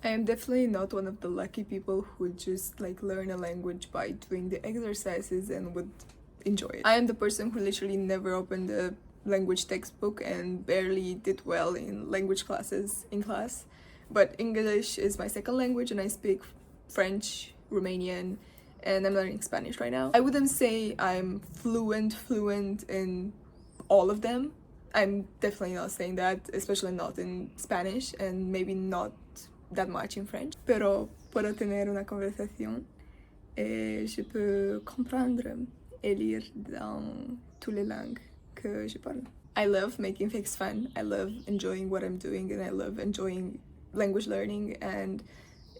I am definitely not one of the lucky people who just like learn a language by doing the exercises and would enjoy it. I am the person who literally never opened a language textbook and barely did well in language classes in class. But English is my second language and I speak French, Romanian, and I'm learning Spanish right now. I wouldn't say I'm fluent in all of them. I'm definitely not saying that, especially not in Spanish and maybe not that much in French. Pero puedo tener una conversación et je peux comprendre et lire dans toutes les langues que je parle. I love making things fun. I love enjoying what I'm doing and I love enjoying language learning, and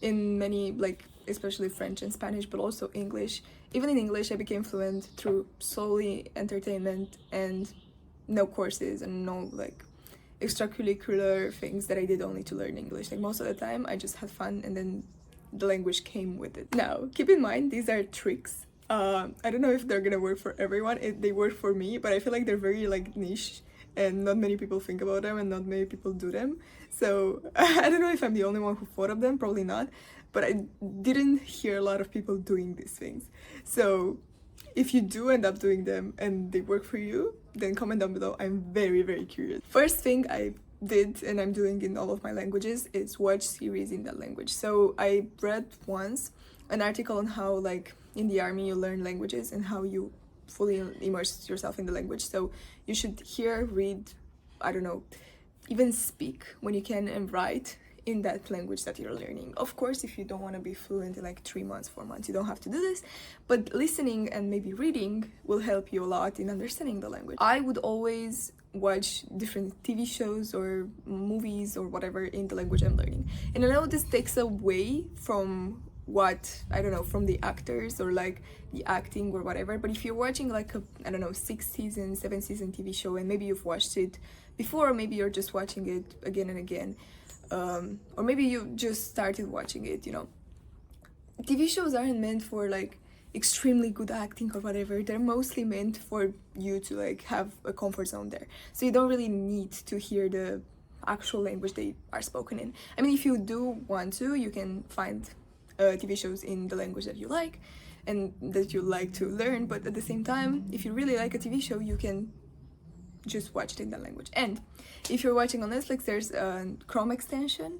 in many, like especially French and Spanish, but also English. Even in English I became fluent through solely entertainment and no courses and no like extracurricular things that I did only to learn English. Like most of the time I just had fun and then the language came with it. Now keep in mind these are tricks. I don't know if they're gonna work for everyone. They work for me, but I feel like they're very like niche and not many people think about them and not many people do them. So I don't know if I'm the only one who thought of them, probably not, but I didn't hear a lot of people doing these things. So if you do end up doing them and they work for you, then comment down below. I'm very, very curious. First thing I did, and I'm doing in all of my languages, is watch series in that language. So I read once an article on how like in the army you learn languages and how you fully immerse yourself in the language. So you should hear, read, I don't know, even speak when you can and write in that language that you're learning. Of course, if you don't want to be fluent in like 3 months, 4 months, you don't have to do this, but listening and maybe reading will help you a lot in understanding the language. I would always watch different TV shows or movies or whatever in the language I'm learning. And I know this takes away from what, I don't know, from the actors or like the acting or whatever, but if you're watching like a, I don't know, 6-season, 7-season TV show and maybe you've watched it before, or maybe you're just watching it again and again, or maybe you just started watching it, you know, TV shows aren't meant for like extremely good acting or whatever. They're mostly meant for you to like have a comfort zone there, so you don't really need to hear the actual language they are spoken in. I mean, if you do want to, you can find TV shows in the language that you like and that you like to learn, but at the same time, if you really like a TV show, you can just watch it in that language. And if you're watching on Netflix, there's a Chrome extension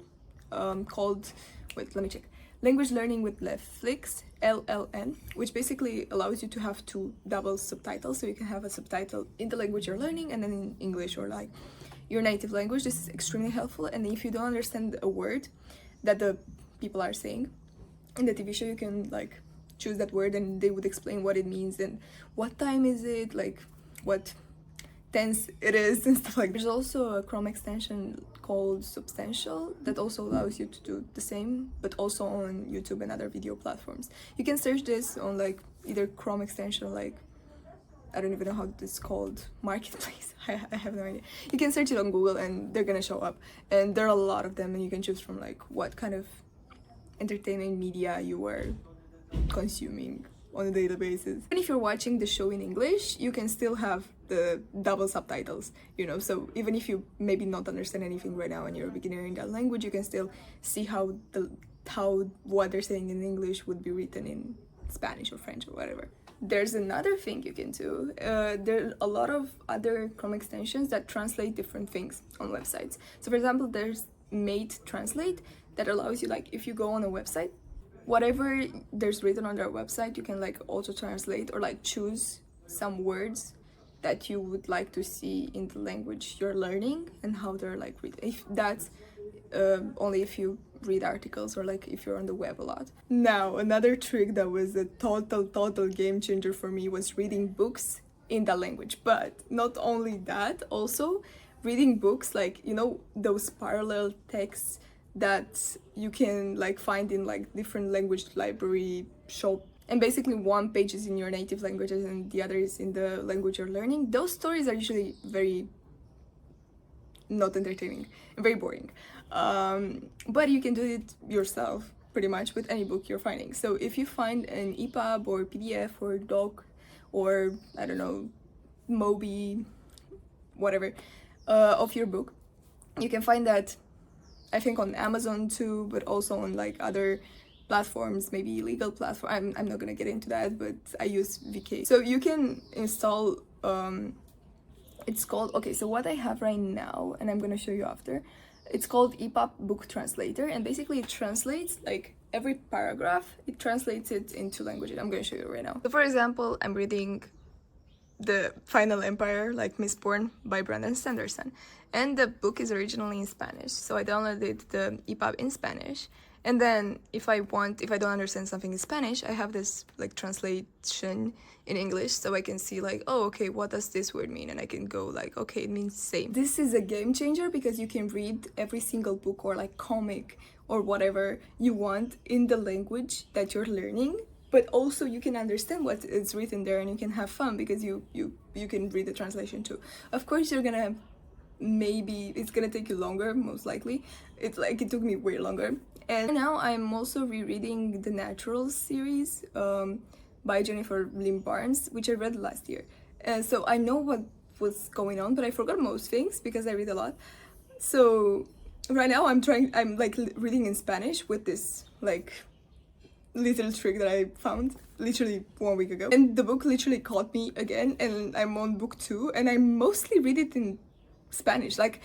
called, wait, let me check, Language Learning with Netflix, LLN, which basically allows you to have 2 double subtitles, so you can have a subtitle in the language you're learning and then in English or like your native language. This is extremely helpful, and if you don't understand a word that the people are saying in the TV show, you can like choose that word and they would explain what it means and what time is it, like what tense it is and stuff like that. There's also a Chrome extension called Substantial that also allows you to do the same, but also on YouTube and other video platforms. You can search this on like either Chrome extension, like I don't even know how this is called, Marketplace. I have no idea. You can search it on Google and they're gonna show up, and there are a lot of them and you can choose from like what kind of entertainment media you are consuming on a daily basis. And if you're watching the show in English, you can still have the double subtitles, you know, so even if you maybe not understand anything right now and you're a beginner in that language, you can still see how what they're saying in English would be written in Spanish or French or whatever. There's another thing you can do. There are a lot of other Chrome extensions that translate different things on websites. So for example, there's Made Translate that allows you, like, if you go on a website, whatever there's written on their website, you can like auto translate or like choose some words that you would like to see in the language you're learning and how they're like written. If that's only if you read articles or like if you're on the web a lot. Now, another trick that was a total game changer for me was reading books in that language. But not only that, also reading books, like, you know, those parallel texts that you can like find in like different language library shop, and basically one page is in your native languages and the other is in the language you're learning. Those stories are usually very not entertaining and very boring, but you can do it yourself pretty much with any book you're finding. So if you find an EPUB or PDF or doc or I don't know, Mobi, whatever, of your book, you can find that I think on Amazon too, but also on like other platforms, maybe legal platform. I'm not gonna get into that, but I use VK. So you can install, it's called, okay, so what I have right now, and I'm gonna show you after, it's called EPUB Book Translator, and basically it translates like every paragraph, it translates it into languages. I'm gonna show you right now. So for example, I'm reading The Final Empire, like Mistborn by Brandon Sanderson, and the book is originally in Spanish, so I downloaded the EPUB in Spanish. And then if I don't understand something in Spanish, I have this like translation in English, so I can see like, oh, okay, what does this word mean? And I can go like, okay, it means same. This is a game changer because you can read every single book or like comic or whatever you want in the language that you're learning, but also you can understand what is written there and you can have fun because you can read the translation too. Of course, you're gonna, maybe it's gonna take you longer, most likely. It's like, it took me way longer. And now I'm also rereading the Naturals series by Jennifer Lynn Barnes, which I read last year. And so I know what was going on, but I forgot most things because I read a lot. So right now I'm like reading in Spanish with this like little trick that I found literally 1 week ago. And the book literally caught me again, and I'm on book 2, and I mostly read it in Spanish. Like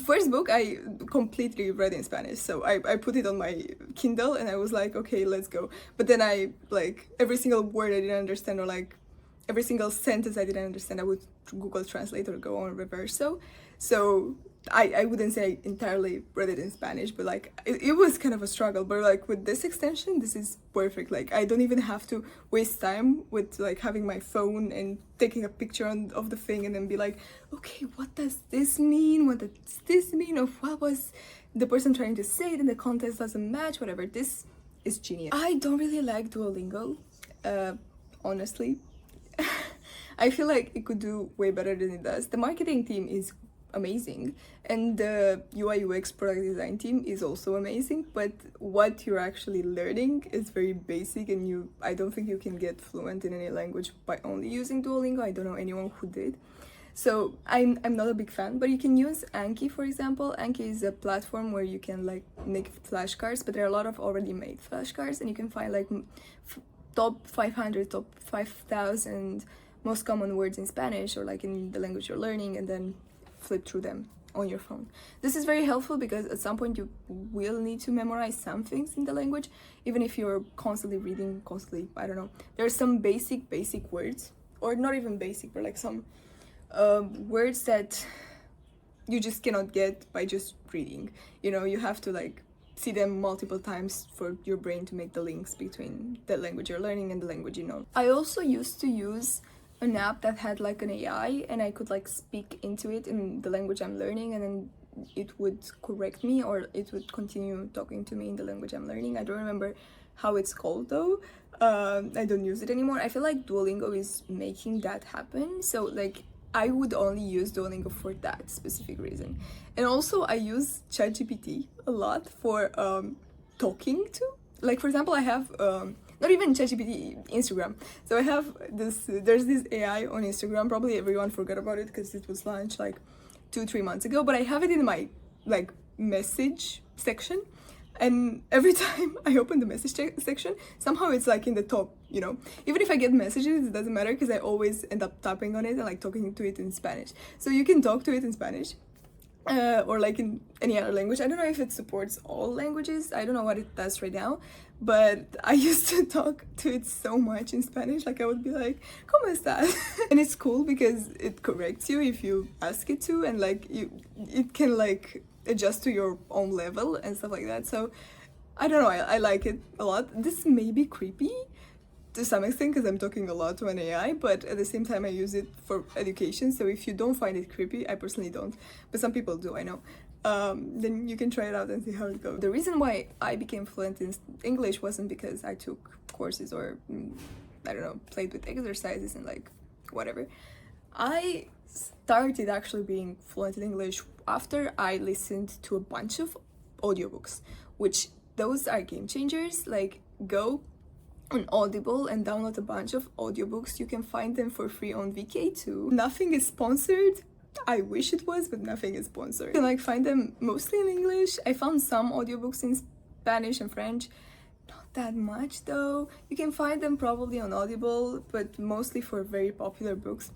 first book I completely read in Spanish, so I put it on my Kindle and I was like, okay, let's go. But then I like every single word I didn't understand, or like every single sentence I didn't understand, I would Google Translate or go on Reverso. So I wouldn't say I entirely read it in Spanish, but like it was kind of a struggle. But like with this extension, this is perfect. Like I don't even have to waste time with like having my phone and taking a picture of the thing and then be like, okay, what does this mean? What does this mean? Or what was the person trying to say? Then the context doesn't match, whatever. This is genius. I don't really like Duolingo, honestly. I feel like it could do way better than it does. The marketing team is amazing and the UI UX product design team is also amazing, but what you're actually learning is very basic, and I don't think you can get fluent in any language by only using Duolingo. I don't know anyone who did. So I'm not a big fan, but you can use Anki, for example. Anki is a platform where you can like make flashcards, but there are a lot of already made flashcards, and you can find like top 500, top 5,000 most common words in Spanish or like in the language you're learning, and then flip through them on your phone. This is very helpful because at some point you will need to memorize some things in the language, even if you're constantly reading, I don't know. There are some basic words, or not even basic, but like some words that you just cannot get by just reading. You know, you have to like see them multiple times for your brain to make the links between the language you're learning and the language you know. I also used to use an app that had like an AI, and I could like speak into it in the language I'm learning, and then it would correct me or it would continue talking to me in the language I'm learning. I don't remember how it's called though. I don't use it anymore. I feel like Duolingo is making that happen, so like I would only use Duolingo for that specific reason. And also I use ChatGPT a lot for talking to. Like for example, I have not even ChatGPT, Instagram. So I have there's this AI on Instagram. Probably everyone forgot about it because it was launched like 2-3 months ago, but I have it in my like message section, and every time I open the message section, somehow it's like in the top, you know. Even if I get messages, it doesn't matter because I always end up tapping on it and like talking to it in Spanish. So you can talk to it in Spanish, or like in any other language. I don't know if it supports all languages. I don't know what it does right now, but I used to talk to it so much in Spanish. Like I would be like, ¿Cómo estás? And it's cool because it corrects you if you ask it to, and like it can like adjust to your own level and stuff like that. So I don't know, I like it a lot. This may be creepy to some extent because I'm talking a lot to an AI, but at the same time I use it for education. So if you don't find it creepy, I personally don't, but some people do, I know, then you can try it out and see how it goes. The reason why I became fluent in English wasn't because I took courses or I don't know, played with exercises and like whatever. I started actually being fluent in English after I listened to a bunch of audiobooks, which those are game changers. Like go on Audible and download a bunch of audiobooks. You can find them for free on VK too. Nothing is sponsored, I wish it was, but nothing is sponsored. You can like find them mostly in English. I found some audiobooks in Spanish and French. Not that much though. You can find them probably on Audible, but mostly for very popular books.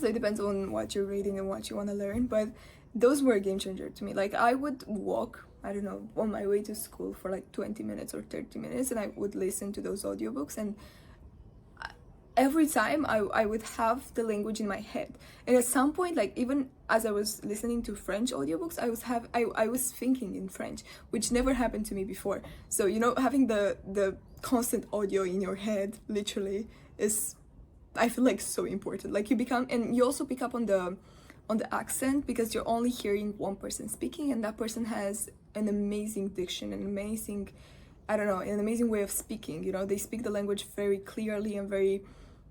So it depends on what you're reading and what you want to learn. But those were a game changer to me. Like I would walk, I don't know, on my way to school for like 20 minutes or 30 minutes, and I would listen to those audiobooks, and every time I would have the language in my head. And at some point, like even as I was listening to French audiobooks, I was thinking in French, which never happened to me before. So you know, having the constant audio in your head literally is, I feel like, so important. Like you become, and you also pick up on the accent, because you're only hearing one person speaking, and that person has an amazing diction, an amazing, I don't know, an amazing way of speaking. You know, they speak the language very clearly and very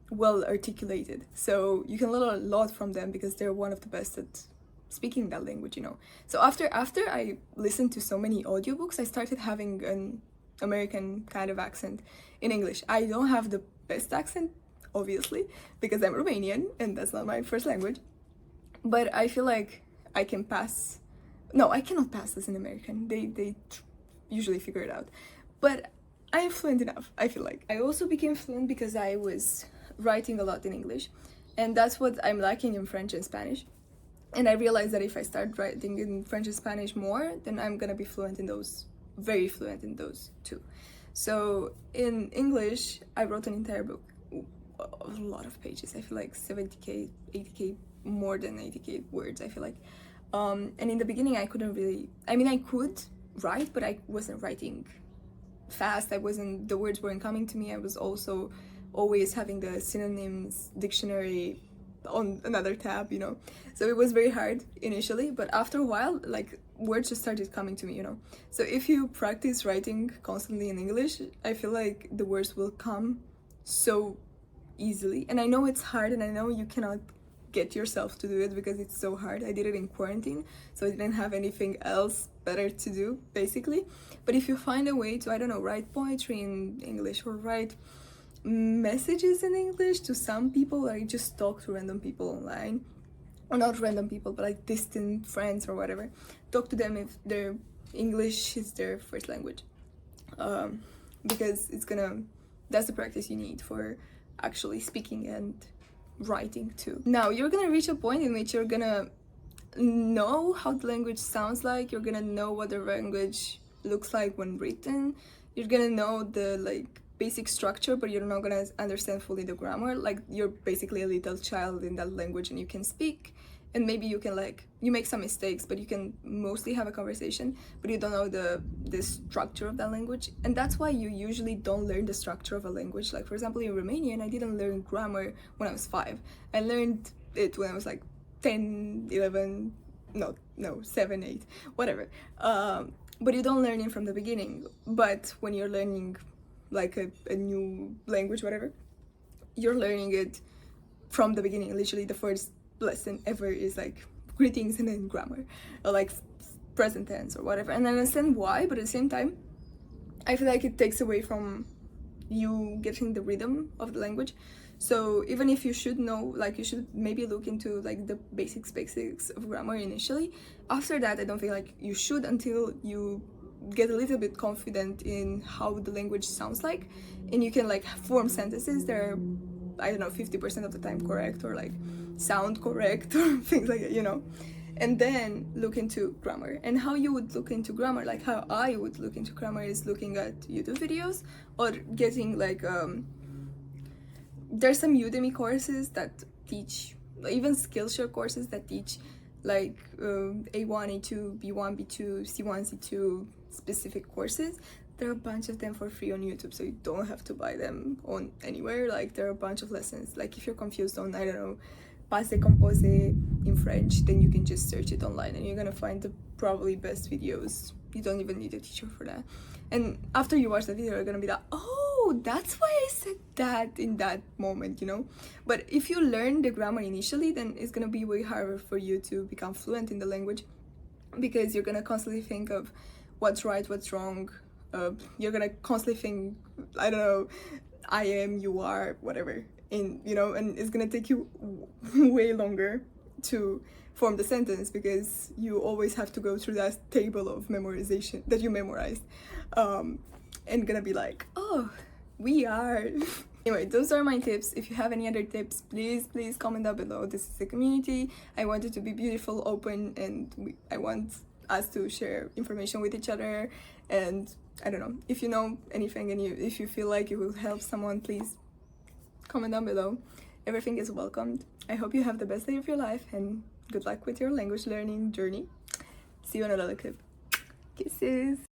well articulated. So you can learn a lot from them, because they're one of the best at speaking that language, you know. So after I listened to so many audiobooks, I started having an American kind of accent in English. I don't have the best accent, obviously, because I'm Romanian and that's not my first language. But I feel like I can pass. No, I cannot pass as an American. They usually figure it out. But I am fluent enough, I feel like. I also became fluent because I was writing a lot in English, and that's what I'm lacking in French and Spanish. And I realized that if I start writing in French and Spanish more, then I'm gonna be fluent in those, very fluent in those too. So in English, I wrote an entire book, a lot of pages. I feel like 70k, 80k, more than 80k words, I feel like. And in the beginning, I couldn't really, I mean, I could write, but I wasn't writing fast. The words weren't coming to me. I was also always having the synonyms dictionary on another tab, you know. So it was very hard initially, but after a while, like, words just started coming to me, you know. So if you practice writing constantly in English, I feel like the words will come so easily. And I know it's hard, and I know you cannot get yourself to do it because it's so hard. I did it in quarantine, so I didn't have anything else better to do, basically. But if you find a way to, I don't know, write poetry in English, or write messages in English to some people, like just talk to random people online, or not random people, but like distant friends or whatever, talk to them if their English is their first language, because that's the practice you need for actually speaking and writing too. Now you're gonna reach a point in which you're gonna know how the language sounds like, you're gonna know what the language looks like when written, you're gonna know the like basic structure, but you're not gonna understand fully the grammar. Like, you're basically a little child in that language, and you can speak, and maybe you can, like, you make some mistakes, but you can mostly have a conversation, but you don't know the structure of that language. And that's why you usually don't learn the structure of a language. Like, for example, in Romanian, I didn't learn grammar when I was 5. I learned it when I was like 10, 11, no, 7, 8, whatever. But you don't learn it from the beginning. But when you're learning like a new language, whatever, you're learning it from the beginning. Literally the first lesson ever is like greetings and then grammar, or like present tense or whatever. And I understand why, but at the same time, I feel like it takes away from you getting the rhythm of the language. So even if you should know, like, you should maybe look into like the basics of grammar initially. After that, I don't feel like you should, until you get a little bit confident in how the language sounds like, and you can like form sentences that are, I don't know, 50% of the time correct, or like sound correct, or things like that, you know. And then look into grammar. And how you would look into grammar, like how I would look into grammar, is looking at YouTube videos, or getting like there's some Udemy courses that teach, even Skillshare courses that teach like A1, A2, B1, B2, C1, C2 specific courses. There are a bunch of them for free on YouTube, so you don't have to buy them on anywhere. Like, there are a bunch of lessons. Like, if you're confused on, I don't know, passé composé in French, then you can just search it online, and you're gonna find the probably best videos. You don't even need a teacher for that. And after you watch the video, you're gonna be like, oh, that's why I said that in that moment, you know. But if you learn the grammar initially, then it's gonna be way harder for you to become fluent in the language, because you're gonna constantly think of what's right, what's wrong. You're gonna constantly think, I don't know, I am, you are, whatever, and you know, and it's gonna take you way longer to form the sentence, because you always have to go through that table of memorization that you memorized, and gonna be like, oh, we are. Anyway, those are my tips. If you have any other tips, please comment down below. This is a community. I want it to be beautiful, open, and I want us to share information with each other. And I don't know, if you know anything and if you feel like it will help someone, please comment down below. Everything is welcomed. I hope you have the best day of your life, and good luck with your language learning journey. See you on another clip. Kisses.